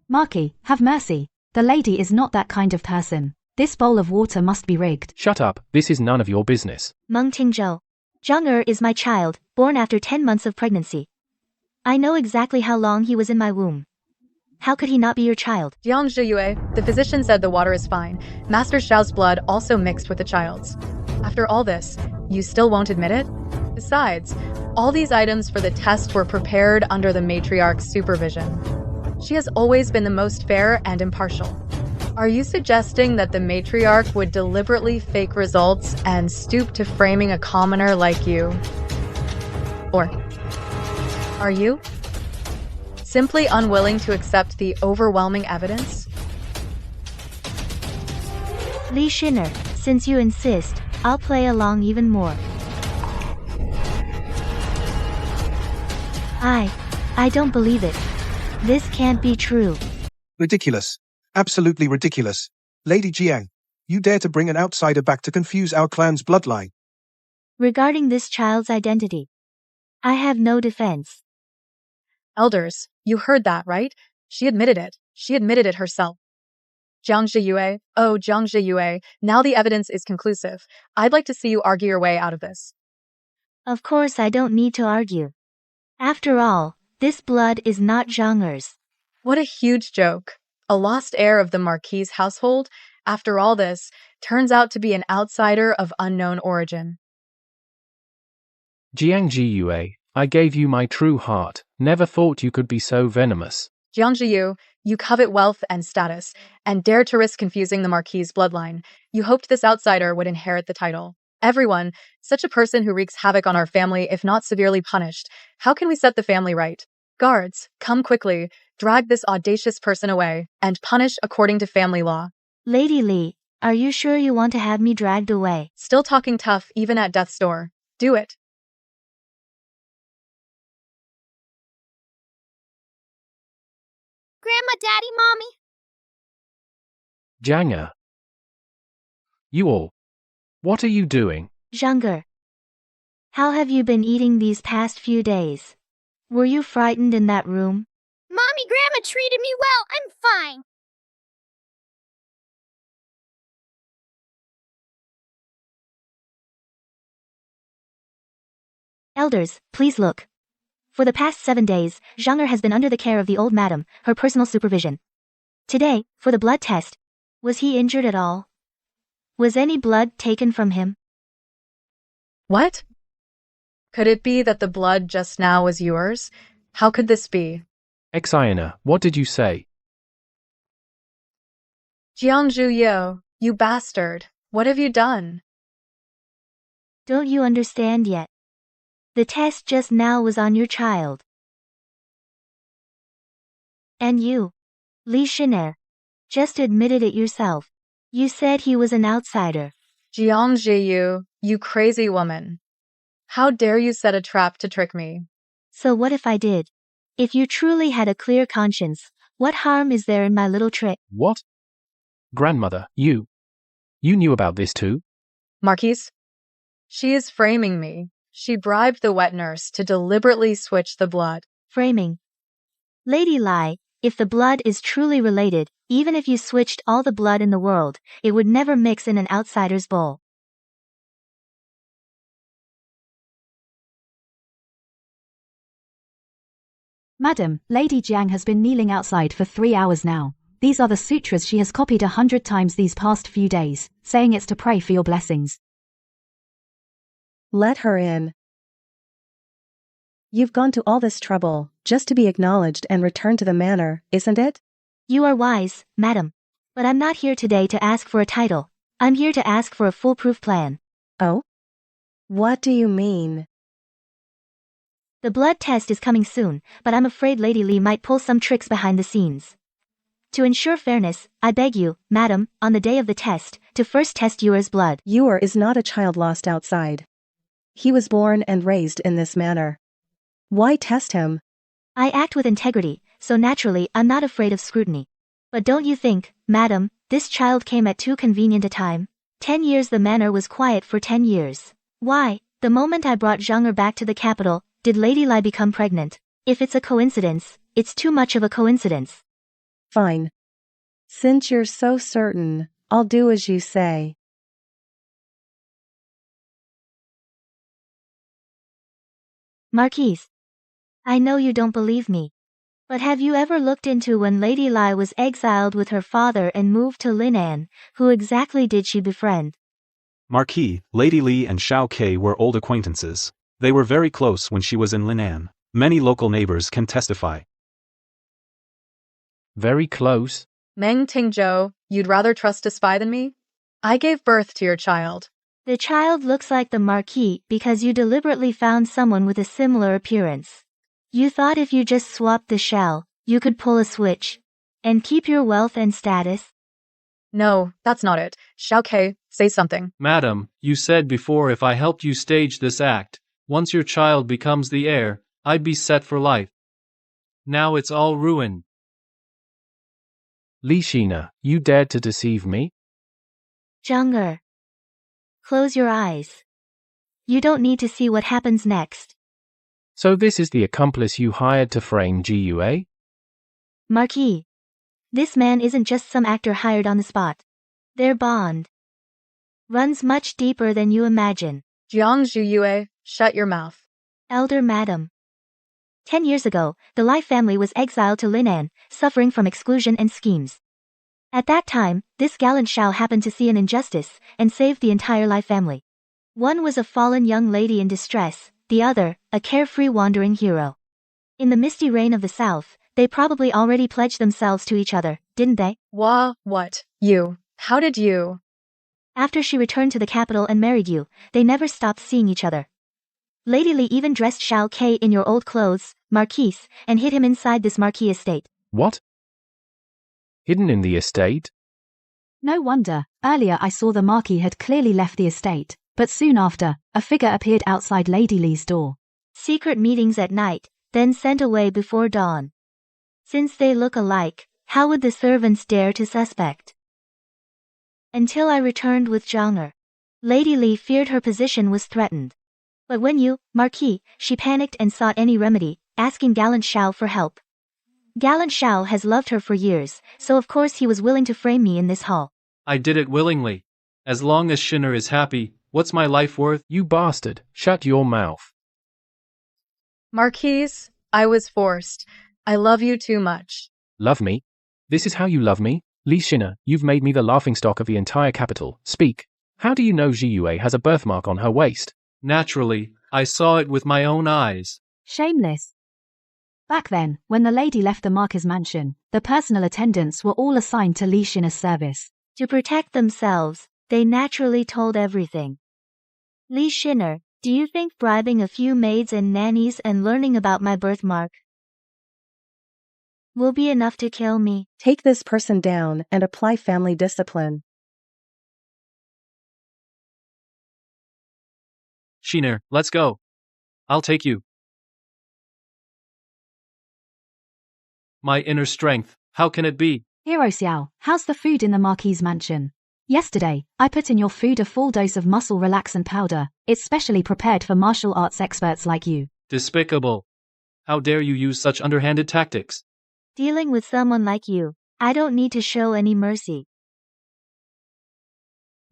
Marquis, have mercy. The lady is not that kind of person. This bowl of water must be rigged. Shut up, this is none of your business. Meng Tingzhou. Zhang is my child, born after 10 months of pregnancy. I know exactly how long he was in my womb. How could he not be your child? Jiang Zhiyue, the physician said the water is fine. Master Xiao's blood also mixed with the child's. After all this, you still won't admit it? Besides, all these items for the test were prepared under the matriarch's supervision. She has always been the most fair and impartial. Are you suggesting that the matriarch would deliberately fake results and stoop to framing a commoner like you? Or are you simply unwilling to accept the overwhelming evidence? Li Shinner, since you insist, I'll play along even more. I don't believe it. This can't be true. Ridiculous. Absolutely ridiculous. Lady Jiang, you dare to bring an outsider back to confuse our clan's bloodline. Regarding this child's identity, I have no defense. Elders, you heard that, right? She admitted it. She admitted it herself. Jiang Zhiyue, now the evidence is conclusive. I'd like to see you argue your way out of this. Of course I don't need to argue. After all, this blood is not Zhang's. What a huge joke. A lost heir of the Marquis' household, after all this, turns out to be an outsider of unknown origin. Jiang Jiyue, I gave you my true heart, never thought you could be so venomous. Jiang Ziyu, you covet wealth and status, and dare to risk confusing the Marquis' bloodline. You hoped this outsider would inherit the title. Everyone, such a person who wreaks havoc on our family if not severely punished. How can we set the family right? Guards, come quickly, drag this audacious person away, and punish according to family law. Lady Li, are you sure you want to have me dragged away? Still talking tough even at death's door. Do it. Grandma, Daddy, Mommy. Janga. You all. What are you doing? Zhang'er. How have you been eating these past few days? Were you frightened in that room? Mommy, Grandma treated me well. I'm fine. Elders, please look. For the past 7 days, Zhang'er has been under the care of the old madam, her personal supervision. Today, for the blood test. Was he injured at all? Was any blood taken from him? What? Could it be that the blood just now was yours? How could this be? Xiana, what did you say? Jiang Zhuyo, you bastard. What have you done? Don't you understand yet? The test just now was on your child. And you, Li Shiner, just admitted it yourself. You said he was an outsider. Jiang Ziyu, you crazy woman. How dare you set a trap to trick me? So what if I did? If you truly had a clear conscience, what harm is there in my little trick? What? Grandmother, you knew about this too? Marquis? She is framing me. She bribed the wet nurse to deliberately switch the blood. Framing. Lady Lai, if the blood is truly related, even if you switched all the blood in the world, it would never mix in an outsider's bowl. Madam, Lady Jiang has been kneeling outside for 3 hours now. These are the sutras she has copied 100 times these past few days, saying it's to pray for your blessings. Let her in. You've gone to all this trouble, just to be acknowledged and return to the manor, isn't it? You are wise, madam. But I'm not here today to ask for a title. I'm here to ask for a foolproof plan. Oh? What do you mean? The blood test is coming soon, but I'm afraid Lady Li might pull some tricks behind the scenes. To ensure fairness, I beg you, madam, on the day of the test, to first test Yuer's blood. Yuer is not a child lost outside. He was born and raised in this manor. Why test him? I act with integrity, so naturally I'm not afraid of scrutiny. But don't you think, madam, this child came at too convenient a time? 10 years the manor was quiet for 10 years. Why, the moment I brought Zhang'er back to the capital, did Lady Lai become pregnant? If it's a coincidence, it's too much of a coincidence. Fine. Since you're so certain, I'll do as you say. Marquis, I know you don't believe me. But have you ever looked into when Lady Lai was exiled with her father and moved to Linan, who exactly did she befriend? Marquis, Lady Li and Xiao Ke were old acquaintances. They were very close when she was in Linan. Many local neighbors can testify. Very close? Meng Tingzhou, you'd rather trust a spy than me? I gave birth to your child. The child looks like the Marquis because you deliberately found someone with a similar appearance. You thought if you just swapped the shell, you could pull a switch and keep your wealth and status? No, that's not it. Xiao Ke, say something. Madam, you said before if I helped you stage this act, once your child becomes the heir, I'd be set for life. Now it's all ruined. Li Shina, you dared to deceive me? Zhang'er. Close your eyes. You don't need to see what happens next. So this is the accomplice you hired to frame Gua? Marquis. This man isn't just some actor hired on the spot. Their bond runs much deeper than you imagine. Jiang Zhuyue, shut your mouth. Elder Madam. 10 years ago, the Lai family was exiled to Linan, suffering from exclusion and schemes. At that time, this gallant Shao happened to see an injustice, and saved the entire Lai family. One was a fallen young lady in distress, the other, a carefree wandering hero. In the misty rain of the south, they probably already pledged themselves to each other, didn't they? What? You? How did you? After she returned to the capital and married you, they never stopped seeing each other. Lady Li even dressed Shao Ke in your old clothes, Marquise, and hid him inside this Marquis estate. What? Hidden in the estate? No wonder, earlier I saw the Marquis had clearly left the estate, but soon after, a figure appeared outside Lady Li's door. Secret meetings at night, then sent away before dawn. Since they look alike, how would the servants dare to suspect? Until I returned with Zhang. Lady Li feared her position was threatened. But when you, Marquis, she panicked and sought any remedy, asking Gallant Shao for help. Gallant Shao has loved her for years, so of course he was willing to frame me in this hall. I did it willingly. As long as Shinner is happy, what's my life worth? You bastard, shut your mouth. Marquise, I was forced. I love you too much. Love me? This is how you love me? Li Shinner, you've made me the laughingstock of the entire capital. Speak. How do you know Ji Yue has a birthmark on her waist? Naturally, I saw it with my own eyes. Shameless. Back then, when the lady left the Marquis mansion, the personal attendants were all assigned to Li Shinner's service. To protect themselves, they naturally told everything. Li Shinner, do you think bribing a few maids and nannies and learning about my birthmark will be enough to kill me? Take this person down and apply family discipline. Shinner, let's go. I'll take you. My inner strength, how can it be? Hero Xiao, how's the food in the Marquis mansion? Yesterday, I put in your food a full dose of muscle relaxant powder. It's specially prepared for martial arts experts like you. Despicable. How dare you use such underhanded tactics? Dealing with someone like you, I don't need to show any mercy.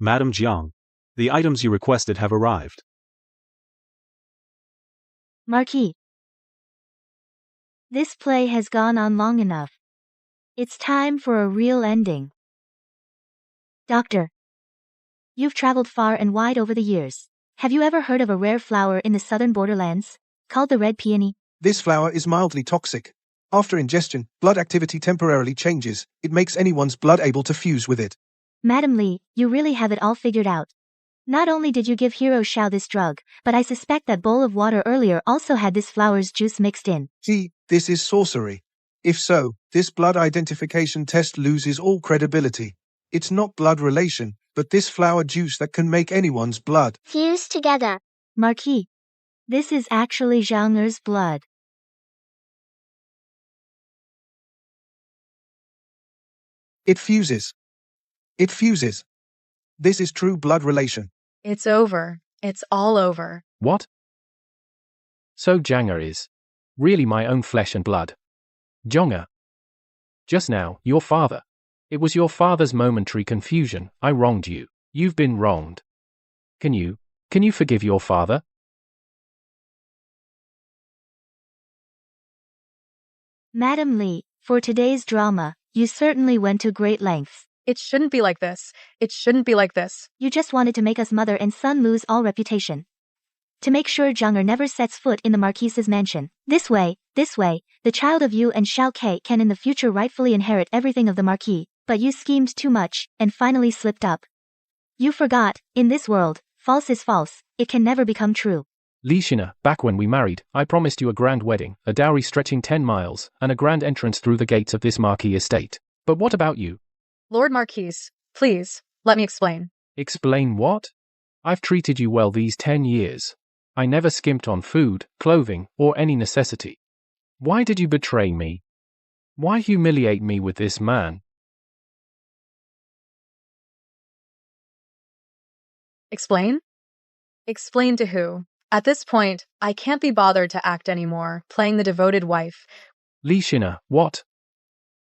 Madam Jiang, the items you requested have arrived. Marquis. This play has gone on long enough. It's time for a real ending. Doctor. You've traveled far and wide over the years. Have you ever heard of a rare flower in the southern borderlands, called the red peony? This flower is mildly toxic. After ingestion, blood activity temporarily changes. It makes anyone's blood able to fuse with it. Madam Li, you really have it all figured out. Not only did you give Hero Xiao this drug, but I suspect that bowl of water earlier also had this flower's juice mixed in. See, this is sorcery. If so, this blood identification test loses all credibility. It's not blood relation, but this flower juice that can make anyone's blood fuse together. Marquis. This is actually Zhang's blood. It fuses. It fuses. This is true blood relation. It's over. It's all over. What? So Zhang is really my own flesh and blood. Zhang. Just now, your father. It was your father's momentary confusion. I wronged you. You've been wronged. Can you forgive your father? Madam Li, for today's drama, you certainly went to great lengths. It shouldn't be like this. It shouldn't be like this. You just wanted to make us mother and son lose all reputation. To make sure Zhang never sets foot in the Marquis's mansion. This way, the child of you and Xiao Ke can in the future rightfully inherit everything of the Marquis, but you schemed too much, and finally slipped up. You forgot, in this world, false is false, it can never become true. Li Shinner, back when we married, I promised you a grand wedding, a dowry stretching 10 miles, and a grand entrance through the gates of this Marquis estate. But what about you? Lord Marquis, please, let me explain. Explain what? I've treated you well these 10 years. I never skimped on food, clothing, or any necessity. Why did you betray me? Why humiliate me with this man? Explain? Explain to who? At this point, I can't be bothered to act anymore, playing the devoted wife. Li Shinner, what?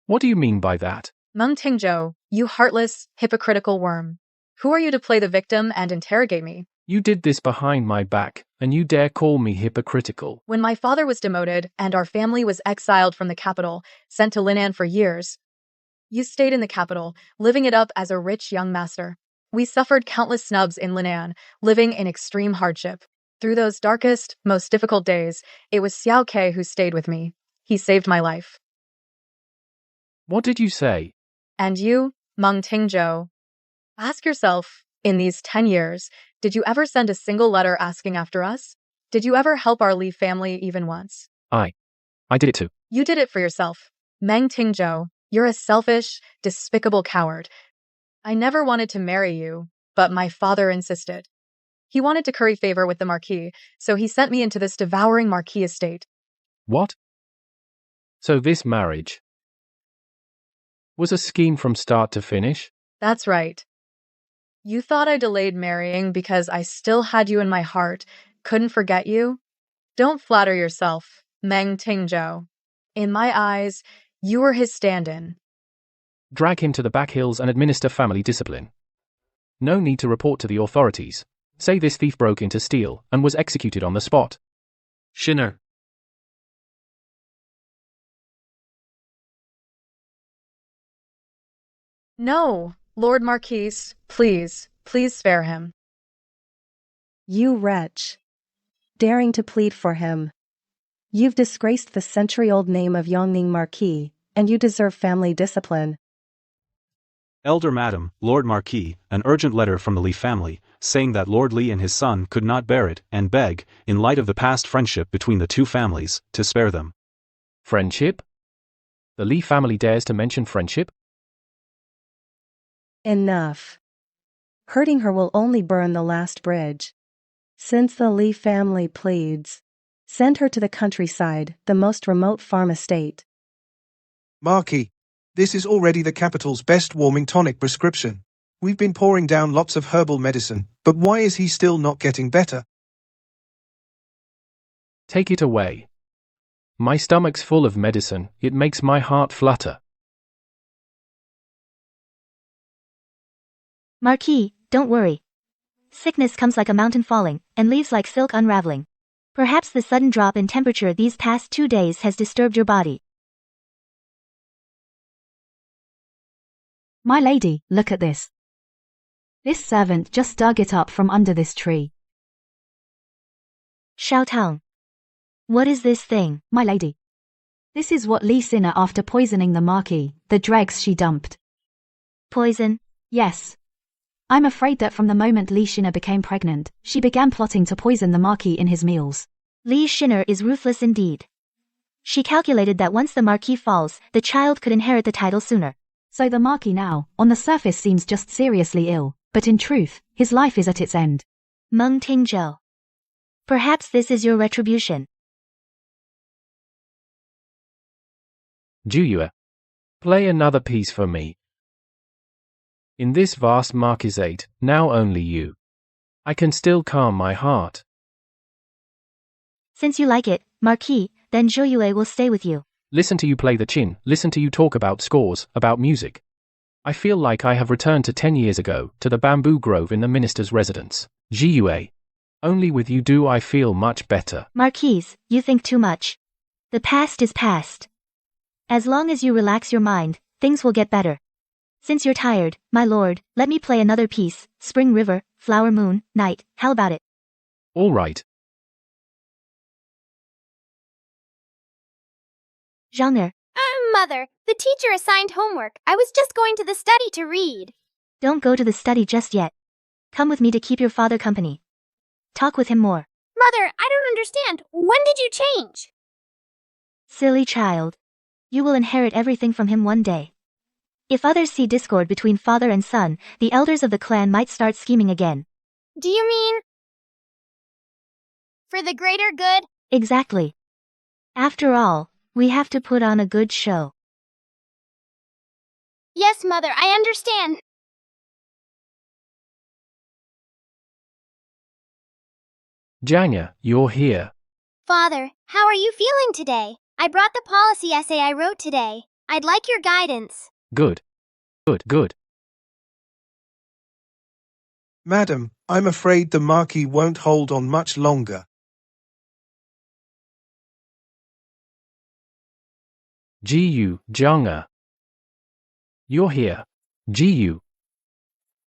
What do you mean by that? Meng Tingzhou, you heartless, hypocritical worm. Who are you to play the victim and interrogate me? You did this behind my back, and you dare call me hypocritical. When my father was demoted and our family was exiled from the capital, sent to Linan for years, you stayed in the capital, living it up as a rich young master. We suffered countless snubs in Linan, living in extreme hardship. Through those darkest, most difficult days, it was Xiao Ke who stayed with me. He saved my life. What did you say? And you, Meng Tingzhou, ask yourself, in these 10 years, did you ever send a single letter asking after us? Did you ever help our Li family even once? I did it too. You did it for yourself. Meng Tingzhou, you're a selfish, despicable coward. I never wanted to marry you, but my father insisted. He wanted to curry favor with the Marquis, so he sent me into this devouring Marquis estate. What? So this marriage was a scheme from start to finish? That's right. You thought I delayed marrying because I still had you in my heart, couldn't forget you? Don't flatter yourself, Meng Tingzhou. In my eyes, you were his stand-in. Drag him to the back hills and administer family discipline. No need to report to the authorities. Say this thief broke into steal and was executed on the spot. Shinner. No, Lord Marquis, please spare him. You wretch. Daring to plead for him. You've disgraced the century-old name of Yongning Marquis, and you deserve family discipline. Elder Madam, Lord Marquis, an urgent letter from the Li family, saying that Lord Li and his son could not bear it, and beg, in light of the past friendship between the two families, to spare them. Friendship? The Li family dares to mention friendship? Enough. Hurting her will only burn the last bridge. Since the Li family pleads, send her to the countryside, the most remote farm estate. Marquis, this is already the capital's best warming tonic prescription. We've been pouring down lots of herbal medicine, but why is he still not getting better? Take it away. My stomach's full of medicine, it makes my heart flutter. Marquis, don't worry. Sickness comes like a mountain falling, and leaves like silk unraveling. Perhaps the sudden drop in temperature these past 2 days has disturbed your body. My lady, look at this. This servant just dug it up from under this tree. Xiao Tang. What is this thing? My lady. This is what Li Sinner after poisoning the Marquis, the dregs she dumped. Poison? Yes. I'm afraid that from the moment Li Sinner became pregnant, she began plotting to poison the Marquis in his meals. Li Sinner is ruthless indeed. She calculated that once the Marquis falls, the child could inherit the title sooner. So the Marquis now, on the surface seems just seriously ill, but in truth, his life is at its end. Meng Tingzhou. Perhaps this is your retribution. Juyue, play another piece for me. In this vast marquisate, now only you. I can still calm my heart. Since you like it, Marquis, then Juyue will stay with you. Listen to you play the chin, listen to you talk about scores, about music. I feel like I have returned to 10 years ago, to the bamboo grove in the minister's residence. Juyue. Only with you do I feel much better. Marquis, you think too much. The past is past. As long as you relax your mind, things will get better. Since you're tired, my lord, let me play another piece, Spring River, Flower Moon, Night, how about it? All right. Zhang'er. Mother, the teacher assigned homework. I was just going to the study to read. Don't go to the study just yet. Come with me to keep your father company. Talk with him more. Mother, I don't understand. When did you change? Silly child. You will inherit everything from him one day. If others see discord between father and son, the elders of the clan might start scheming again. Do you mean for the greater good? Exactly. After all, we have to put on a good show. Yes, Mother, I understand. Janya, you're here. Father, how are you feeling today? I brought the policy essay I wrote today. I'd like your guidance. Good. Good. Madam, I'm afraid the Marquis won't hold on much longer. Jiyu, Jianga. You're here. Jiyu.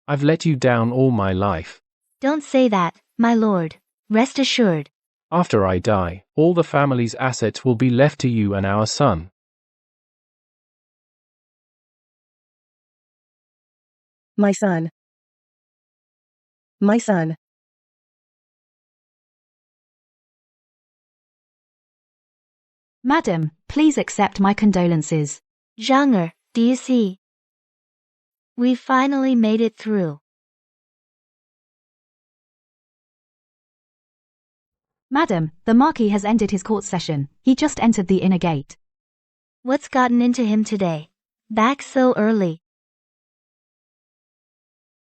I've let you down all my life. Don't say that, my lord. Rest assured. After I die, all the family's assets will be left to you and our son. My son. My son. Madam, please accept my condolences. Zhang'er, do you see? We finally made it through. Madam, the Marquis has ended his court session. He just entered the inner gate. What's gotten into him today? Back so early.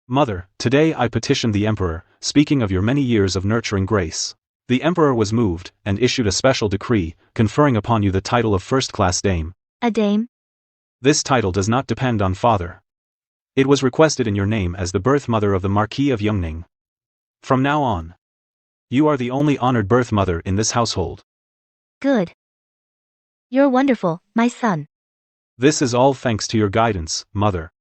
Mother, today I petitioned the Emperor, speaking of your many years of nurturing grace. The Emperor was moved, and issued a special decree, conferring upon you the title of first-class dame. A dame? This title does not depend on father. It was requested in your name as the birth mother of the Marquis of Yongning. From now on, you are the only honored birth mother in this household. Good. You're wonderful, my son. This is all thanks to your guidance, mother.